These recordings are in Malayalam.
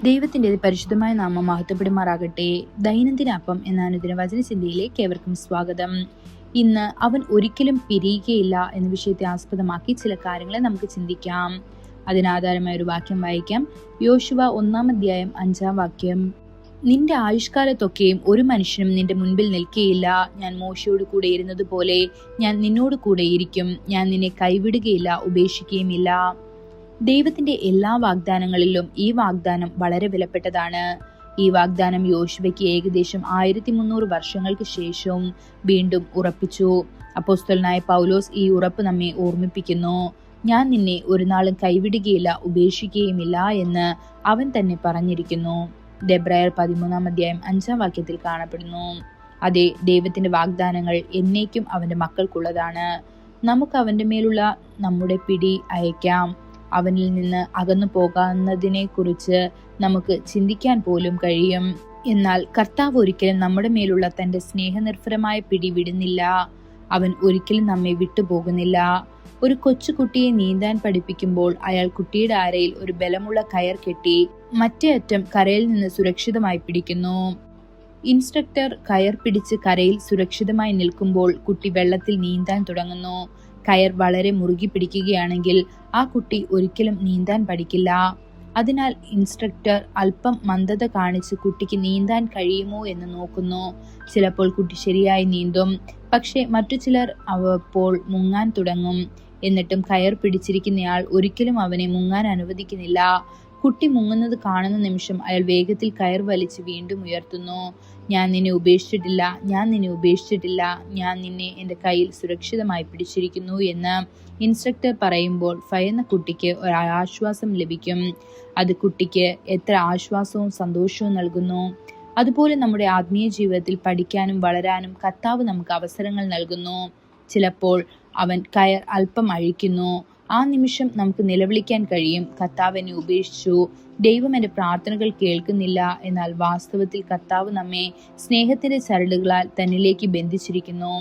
ദൈവത്തിന്റെ പരിശുദ്ധമായ നാമം മഹത്വപ്പെടുമാറാകട്ടെ. ദൈനംദിന അപ്പം എന്ന അനുദിന വചനചിന്തയിലേക്ക് ഏവർക്കും സ്വാഗതം. ഇന്ന് അവൻ ഒരിക്കലും പിരിയുകയില്ല എന്ന വിഷയത്തെ ആസ്പദമാക്കി ചില കാര്യങ്ങളെ നമുക്ക് ചിന്തിക്കാം. അതിനാധാരമായ ഒരു വാക്യം വായിക്കാം. യോശുവ 1-ാം അധ്യായം 5-ാം വാക്യം. നിന്റെ ആയുഷ്കാലത്തൊക്കെയും ഒരു മനുഷ്യനും നിന്റെ മുൻപിൽ നിൽക്കുകയില്ല. ഞാൻ മോശയോട് കൂടെ ഇരുന്നതുപോലെ ഞാൻ നിന്നോട് കൂടെ ഇരിക്കും. ഞാൻ നിന്നെ കൈവിടുകയില്ല, ഉപേക്ഷിക്കുകയുമില്ല. ദൈവത്തിന്റെ എല്ലാ വാഗ്ദാനങ്ങളിലും ഈ വാഗ്ദാനം വളരെ വിലപ്പെട്ടതാണ്. ഈ വാഗ്ദാനം യോശുവയ്ക്ക് ഏകദേശം 1300 വർഷങ്ങൾക്ക് ശേഷവും വീണ്ടും ഉറപ്പിച്ചു. അപ്പോസ്തലനായ പൗലോസ് ഈ ഉറപ്പ് നമ്മെ ഓർമ്മിപ്പിക്കുന്നു. ഞാൻ നിന്നെ ഒരു നാളും കൈവിടുകയില്ല, ഉപേക്ഷിക്കുകയുമില്ല എന്ന് അവൻ തന്നെ പറഞ്ഞിരിക്കുന്നു. എബ്രായർ 13-ാം അധ്യായം 5-ാം വാക്യത്തിൽ കാണപ്പെടുന്നു. അതെ, ദൈവത്തിന്റെ വാഗ്ദാനങ്ങൾ എന്നേക്കും അവന്റെ മക്കൾക്കുള്ളതാണ്. നമുക്ക് അവന്റെ മേലുള്ള നമ്മുടെ പിടി അയക്കാം. അവനിൽ നിന്ന് അകന്നു പോകാവുന്നതിനെ കുറിച്ച് നമുക്ക് ചിന്തിക്കാൻ പോലും കഴിയും. എന്നാൽ കർത്താവ് ഒരിക്കലും നമ്മുടെ മേലുള്ള തന്റെ സ്നേഹനിർഭരമായ പിടി വിടുന്നില്ല. അവൻ ഒരിക്കലും നമ്മെ വിട്ടുപോകുന്നില്ല. ഒരു കൊച്ചുകുട്ടിയെ നീന്താൻ പഠിപ്പിക്കുമ്പോൾ അയാൾ കുട്ടിയുടെ അരയിൽ ഒരു ബലമുള്ള കയർ കെട്ടി മറ്റേ അറ്റം കരയിൽ നിന്ന് സുരക്ഷിതമായി പിടിക്കുന്നു. ഇൻസ്ട്രക്ടർ കയർ പിടിച്ച് കരയിൽ സുരക്ഷിതമായി നിൽക്കുമ്പോൾ കുട്ടി വെള്ളത്തിൽ നീന്താൻ തുടങ്ങുന്നു. കയർ വളരെ മുറുകി പിടിക്കുകയാണെങ്കിൽ ആ കുട്ടി ഒരിക്കലും നീന്താൻ പഠിക്കില്ല. അതിനാൽ ഇൻസ്ട്രക്ടർ അല്പം മന്ദത കാണിച്ച് കുട്ടിക്ക് നീന്താൻ കഴിയുമോ എന്ന് നോക്കുന്നു. ചിലപ്പോൾ കുട്ടി ശരിയായി നീന്തും, പക്ഷെ മറ്റു ചിലർ അപ്പോൾ മുങ്ങാൻ തുടങ്ങും. എന്നിട്ടും കയർ പിടിച്ചിരിക്കുന്നയാൾ ഒരിക്കലും അവനെ മുങ്ങാൻ അനുവദിക്കുന്നില്ല. കുട്ടി മുങ്ങുന്നത് കാണുന്ന നിമിഷം അയാൾ വേഗത്തിൽ കയർ വലിച്ച് വീണ്ടും ഉയർത്തുന്നു. ഞാൻ നിന്നെ ഉപേക്ഷിച്ചിട്ടില്ല, ഞാൻ നിന്നെ ഉപേക്ഷിച്ചിട്ടില്ല, ഞാൻ നിന്നെ എൻ്റെ കയ്യിൽ സുരക്ഷിതമായി പിടിച്ചിരിക്കുന്നു എന്ന് ഇൻസ്ട്രക്ടർ പറയുമ്പോൾ ഭയന്ന കുട്ടിക്ക് ഒരു ആശ്വാസം ലഭിക്കും. അത് കുട്ടിക്ക് എത്ര ആശ്വാസവും സന്തോഷവും നൽകുന്നു. അതുപോലെ നമ്മുടെ ആത്മീയ ജീവിതത്തിൽ പഠിക്കാനും വളരാനും കർത്താവ് നമുക്ക് അവസരങ്ങൾ നൽകുന്നു. ചിലപ്പോൾ അവൻ കയർ അല്പം അഴിക്കുന്നു. ആ നിമിഷം നമുക്ക് നിലവിളിക്കാൻ കഴിയും, കർത്താവ് എന്നെ ഉപേക്ഷിച്ചു, ദൈവം എൻ്റെ പ്രാർത്ഥനകൾ കേൾക്കുന്നില്ല. എന്നാൽ വാസ്തവത്തിൽ കർത്താവ് നമ്മെ സ്നേഹത്തിന്റെ ചരടുകളാൽ തന്നിലേക്ക് ബന്ധിച്ചിരിക്കുന്നു.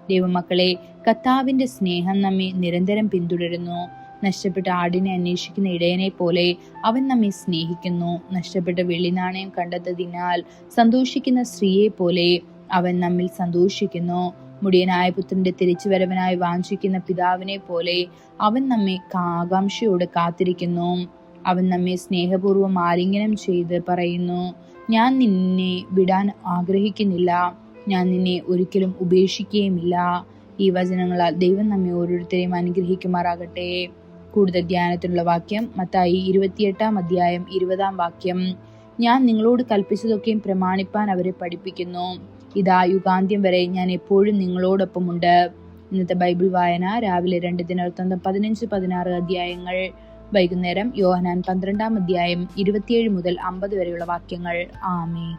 ദൈവമക്കളെ, കർത്താവിന്റെ സ്നേഹം നമ്മെ നിരന്തരം പിന്തുടരുന്നു. നഷ്ടപ്പെട്ട ആടിനെ അന്വേഷിക്കുന്ന ഇടയനെ പോലെ അവൻ നമ്മെ സ്നേഹിക്കുന്നു. നഷ്ടപ്പെട്ട വെള്ളിനാണയം കണ്ടെത്തതിനാൽ സന്തോഷിക്കുന്ന സ്ത്രീയെ പോലെ അവൻ നമ്മിൽ സന്തോഷിക്കുന്നു. മുടിയനായ പുത്രന്റെ തിരിച്ചുവരവനായി വാഞ്ചിക്കുന്ന പിതാവിനെ പോലെ അവൻ നമ്മെ ആകാംക്ഷയോടെ കാത്തിരിക്കുന്നു. അവൻ നമ്മെ സ്നേഹപൂർവ്വം ആലിംഗനം ചെയ്ത് പറയുന്നു, ഞാൻ നിന്നെ വിടാൻ ആഗ്രഹിക്കുന്നില്ല, ഞാൻ നിന്നെ ഒരിക്കലും ഉപേക്ഷിക്കുകയുമില്ല. ഈ വചനങ്ങളാൽ ദൈവം നമ്മെ ഓരോരുത്തരെയും അനുഗ്രഹിക്കുമാറാകട്ടെ. കൂടുതൽ ധ്യാനത്തിനുള്ള വാക്യം മത്തായി 28-ാം അധ്യായം 20-ാം വാക്യം. ഞാൻ നിങ്ങളോട് കൽപ്പിച്ചതൊക്കെയും പ്രമാണിപ്പാൻ അവരെ പഠിപ്പിക്കുന്നു. ഇതാ, യുഗാന്ത്യം വരെ ഞാൻ എപ്പോഴും നിങ്ങളോടൊപ്പമുണ്ട്. ഇന്നത്തെ ബൈബിൾ വായന രാവിലെ 2 ദിനവൃത്താന്തം 15-16 അധ്യായങ്ങൾ, വൈകുന്നേരം യോഹന്നാൻ 12-ാം അധ്യായം 27 മുതൽ 50 വരെയുള്ള വാക്യങ്ങൾ. ആമേൻ.